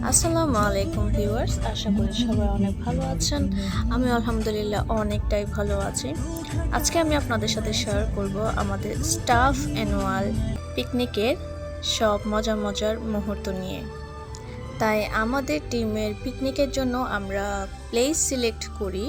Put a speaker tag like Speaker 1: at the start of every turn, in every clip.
Speaker 1: আসসালামু আলাইকুম ভিউয়ার্স, আশা করি সবাই অনেক ভালো আছেন। আমি আলহামদুলিল্লাহ অনেকটাই ভালো আছি। আজকে আমি আপনাদের সাথে শেয়ার করব আমাদের স্টাফ অ্যানুয়াল পিকনিকের সব মজার মুহূর্ত নিয়ে। তাই আমাদের টিমের পিকনিকের জন্য আমরা প্লেস সিলেক্ট করি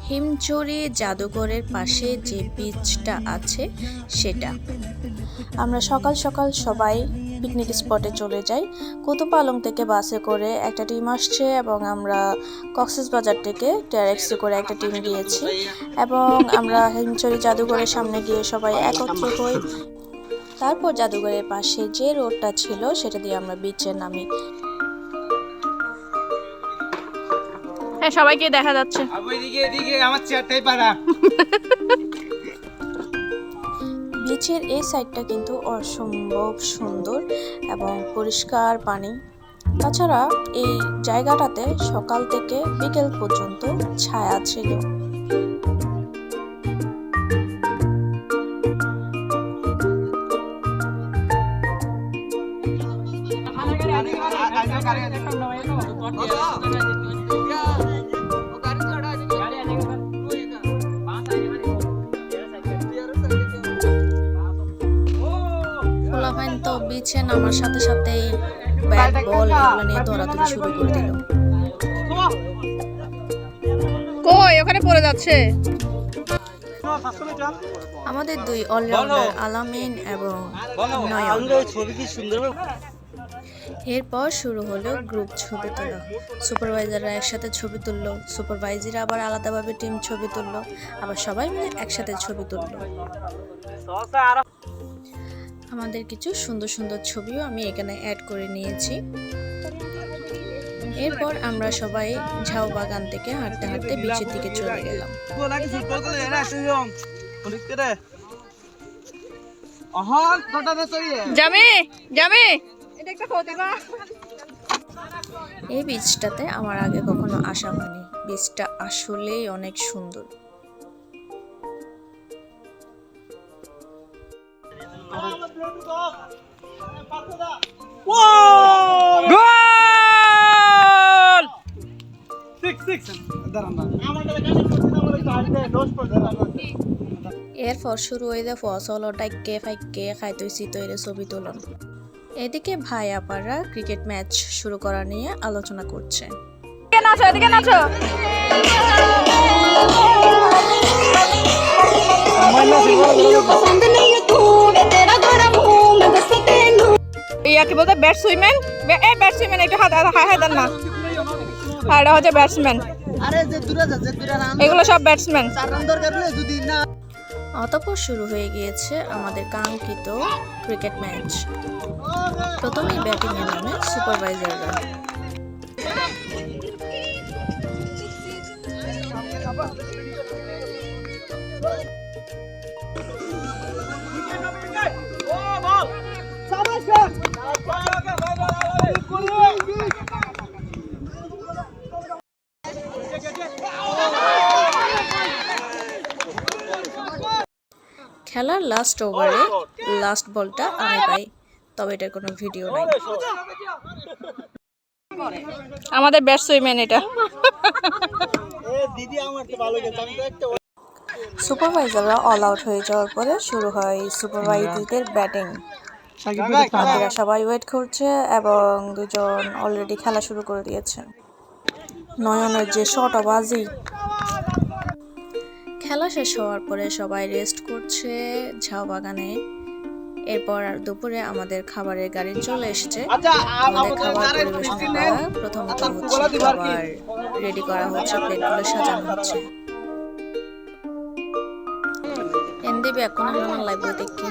Speaker 1: হিমচুরি জাদুঘরের পাশে যে বিচটা আছে সেটা। আমরা সকাল সকাল সবাই পিকনিক স্পটে চলে যাই। কুতুপালং থেকে বাসে করে একটা টিম আসছে এবং আমরা কক্সবাজার থেকে ট্যাক্সি করে একটা টিম গিয়েছি এবং আমরা হিমচুরি জাদুঘরের সামনে গিয়ে সবাই একত্র হই। তারপর জাদুঘরের পাশে যে রোডটা ছিল সেটা দিয়ে আমরা বিচে নামি। হ্যাঁ, সবাইকে দেখা যাচ্ছে। বিচের এই সাইডটা কিন্তু অসম্ভব সুন্দর এবং পরিষ্কার পানি। তাছাড়া এই জায়গাটাতে সকাল থেকে বিকেল পর্যন্ত ছায়া ছিল। তো বিছে নামার সাথে সাথেই ব্যাট বল এগুলো নিয়ে দৌড়াদৌড়ি শুরু করে দিল। কই ওখানে পড়ে যাচ্ছে। আমাদের দুই অলরাউন্ডার আলামিন এবং নয়ন। এরপর শুরু হলো গ্রুপ ছবি তোলা। সুপারভাইজাররা একসাথে ছবি তুললো, সুপারভাইজাররা আবার আলাদাভাবে টিম ছবি তুললো, আবার সবাই মিলে একসাথে ছবি তুললো। আমাদের কিছু সুন্দর সুন্দর ছবিও আমি এখানে অ্যাড করে নিয়েছি। এরপর আমরা সবাই ঝাউ বাগান থেকে হাঁটতে হাঁটতে বিচের দিকে চলে গেলাম। এই বিচটাতে আমার আগে কখনো আসা হয়নি। বিচটা আসলেই অনেক সুন্দর। এরপর শুরু হয়ে ফসল ডাইকে ফাইকে খাইতেছি তৈরি ছবি তোলন। এদিকে ভাই আপারা ক্রিকেট ম্যাচ শুরু করা নিয়ে আলোচনা করছে। কি বলতে ব্যাটসম্যান, ব্যাটসম্যান একটু হাত হাত দেন না। আর এটা হচ্ছে ব্যাটসম্যান, এগুলো সব ব্যাটসম্যান। অতঃপর শুরু হয়ে গিয়েছে আমাদের কাঙ্ক্ষিত ক্রিকেট ম্যাচ। প্রথমেই ব্যাটিং এ নামে সুপারভাইজাররা। খেলার লাস্ট ওভারে লাস্ট বলটা আমি পাই, তবে এটার কোনো ভিডিও নাই। আমাদের ব্যাটসম্যান এটা। সুপারভাইজাররা অল আউট হয়ে যাওয়ার পরে শুরু হয় সুপারভাইজারদের ব্যাটিং। বাকিরা সবাই ওয়েট করছে এবং দুজন অলরেডি খেলা শুরু করে দিয়েছে। নয়নের যে শটটা বাজি। খেলা শেষ হওয়ার পরে সবাই রেস্ট করছে ঝাউ বাগানে। এরপর আর দুপুরে আমাদের খাবারের গাড়ি চলে এসেছে। আমাদের খাবার পরিবেশন করা প্রথমত হচ্ছে খাবার রেডি করা হচ্ছে, প্লেটগুলো সাজানো হচ্ছে। এনদিবি এখন আমরা লাইভ দেখি।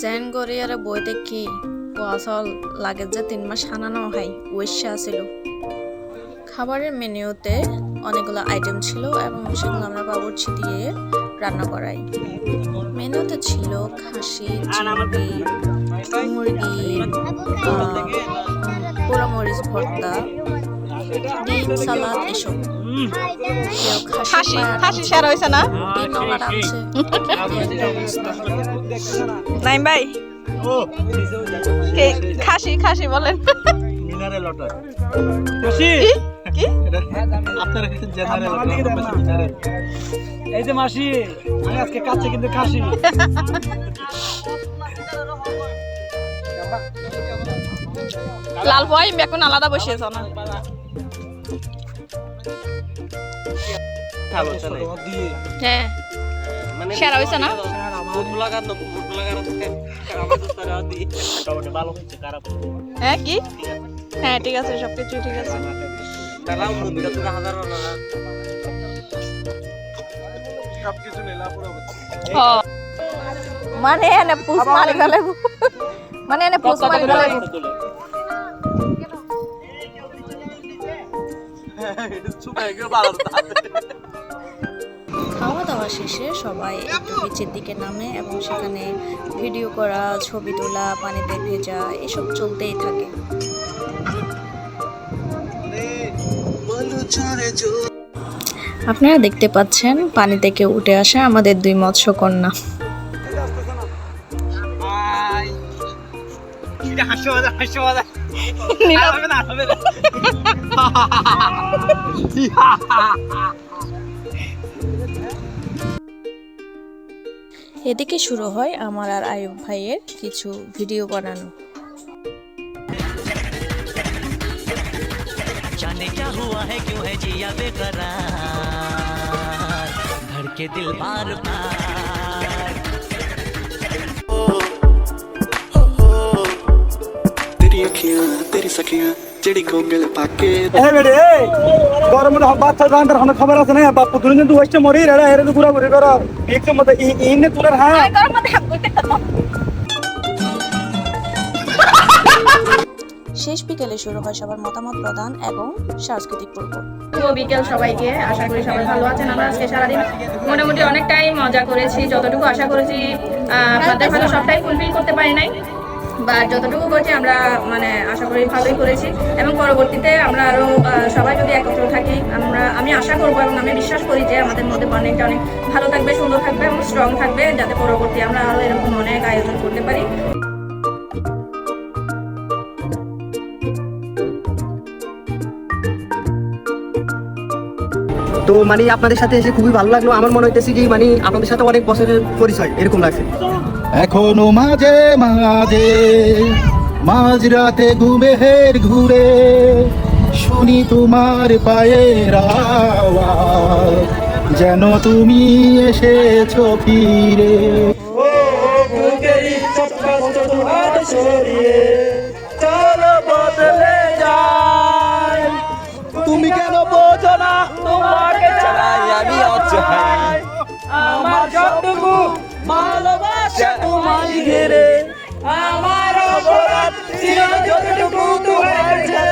Speaker 1: জেন গরিয়ারে বই দেখি আসল লাগে যে 3 মাস হানানো হয় ওয়েশা ছিল। খাবারের মেনুতে অনেকগুলো আইটেম ছিল এবং সেগুলো আমরা বাবুর্চি দিয়ে রান্না করাই। মেনুতে ছিল খাসি, চিংড়ি, মুরগি, পোড়ামরিচ ভর্তা, ডিম, সালাদ এসব। খাসি সারা হয়েছে না? নাইম ভাই খাসি খাসি বলেন
Speaker 2: মিনারেল ওয়াটার
Speaker 3: মাসি
Speaker 1: কি
Speaker 2: আপনার কাছে জেনারেল ওয়াটার
Speaker 3: এই যে মাসি আমি আজকে কাছে কিন্তু খাসি
Speaker 1: লাল ভাই এখন আলাদা বসিয়েছ না হ্যাঁ
Speaker 2: মানে
Speaker 1: সেরা হয়েছে না
Speaker 2: ভালো হয়েছে খারাপ
Speaker 1: হ্যাঁ কি হ্যাঁ ঠিক আছে সবকিছু ঠিক আছে
Speaker 2: সবকিছু নিলা পুরো
Speaker 1: মানে এনে পুষ মারি গেলে মানে এনে পুষ মারি গেলে খাওয়া দাওয়া শেষে সবাই একটু বিচের দিকে নামে এবং সেখানে ভিডিও করা ছবি তোলা পানিতে ভেজা এসব চলতেই থাকে আপনারা দেখতে পাচ্ছেন পানি থেকে উঠে আসা আমাদের দুই মৎস্যকন্যা এদিকে শুরু হয় আমার আর আয়ুব ভাইয়ের কিছু ভিডিও বানানো
Speaker 4: जाने क्या हुआ है क्यों है जिया बेकरार धड़के दिल बार बार
Speaker 5: तेरी अखियां तेरी सखियां चिड़ी कोंगल पाके
Speaker 3: এই বেড়ে এই গরমের বাচ্চা গান্ডার হনে খবর আছে না বাপু দুজন কিন্তু ওইটা মরি রে এর ঘুরা ঘুরি কর একদম মত ইনে তুলের হ্যাঁ
Speaker 1: শেষ বিকেলে শুরু হয় সবার মতামত প্রদান এবং সাংস্কৃতিক পর্ব
Speaker 6: শুভ বিকেল সবাইকে আশা করি সবাই ভালো আছেন আমরা আজকে সারাদিন মোটামুটি অনেকটাই মজা করেছি যতটুকু আশা করেছি আপনাদের ভালো সবটাই ফুলফিল করতে পারি নাই বা যতটুকু করছি আমরা মানে আশা করি ভালোই করেছি এবং পরবর্তীতে আমরা আরো সবাই যদি একত্র থাকি আমি আশা করবো এবং আমি বিশ্বাস করি যে আমাদের মধ্যে বন্ডিংটা অনেক ভালো থাকবে সুন্দর থাকবে এবং স্ট্রং থাকবে যাতে পরবর্তী আমরা আরো এরকম অনেক আয়োজন করতে পারি
Speaker 7: তো মানে আপনাদের সাথে এসে খুবই ভালো লাগলো আমার মনে হইতেছে যে মানে আপনাদের সাথে অনেক বছরের পরিচয় এরকম লাগছে
Speaker 8: এখনো মাঝে মাঝে মাঝরাতে ঘুমের ঘুরে শুনি তোমার পায়ের আওয়াজ যেন তুমি এসেছো ফিরে
Speaker 3: তুমি কেন বোঝো না তোমাকে চাই আমি অচাই আমার সবটুকু ভালোবাসা তোমায় ঘিরে আমার অপরাধ ছিল যতটুকু তোমার কাছে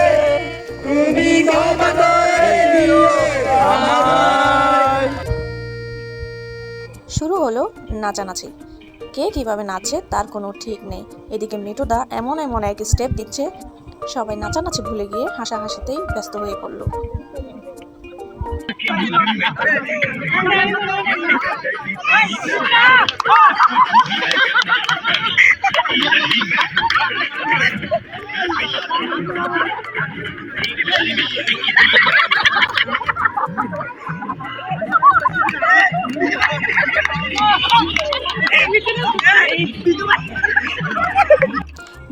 Speaker 3: তুমি ক্ষমা করে দিও আমায়
Speaker 1: শুরু হলো নাচানাচি কে কিভাবে নাচে তার কোনো ঠিক নেই এদিকে মিঠুদা এমন এমন এক স্টেপ দিচ্ছে সবাই নাচানাচি ভুলে গিয়ে হাসাহাসিতেই ব্যস্ত হয়ে পড়ল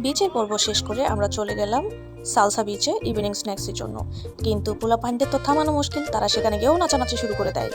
Speaker 1: বিচের পর্ব শেষ করে আমরা চলে গেলাম সালসা বিচে ইভিনিং স্ন্যাক্সের জন্য কিন্তু পোলাপাইনদের তো থামানো মুশকিল তারা সেখানে গিয়েও নাচানাচি শুরু করে দেয়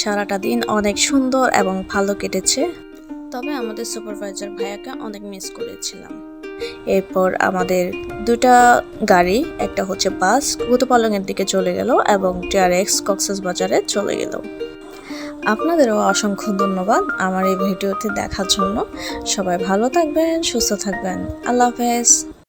Speaker 1: সারাটা দিন অনেক সুন্দর এবং ভালো কেটেছে, তবে আমাদের সুপারভাইজার ভাইয়াকে অনেক মিস করেছিলাম। এরপর আমাদের দুটা গাড়ি, একটা হচ্ছে বাস গুতুপালংয়ের দিকে চলে গেল এবং TRX কক্সবাজারে চলে গেল। আপনাদেরও অসংখ্য ধন্যবাদ আমার এই ভিডিওতে দেখার জন্য। সবাই ভালো থাকবেন, সুস্থ থাকবেন। আল্লাহ হাফেজ।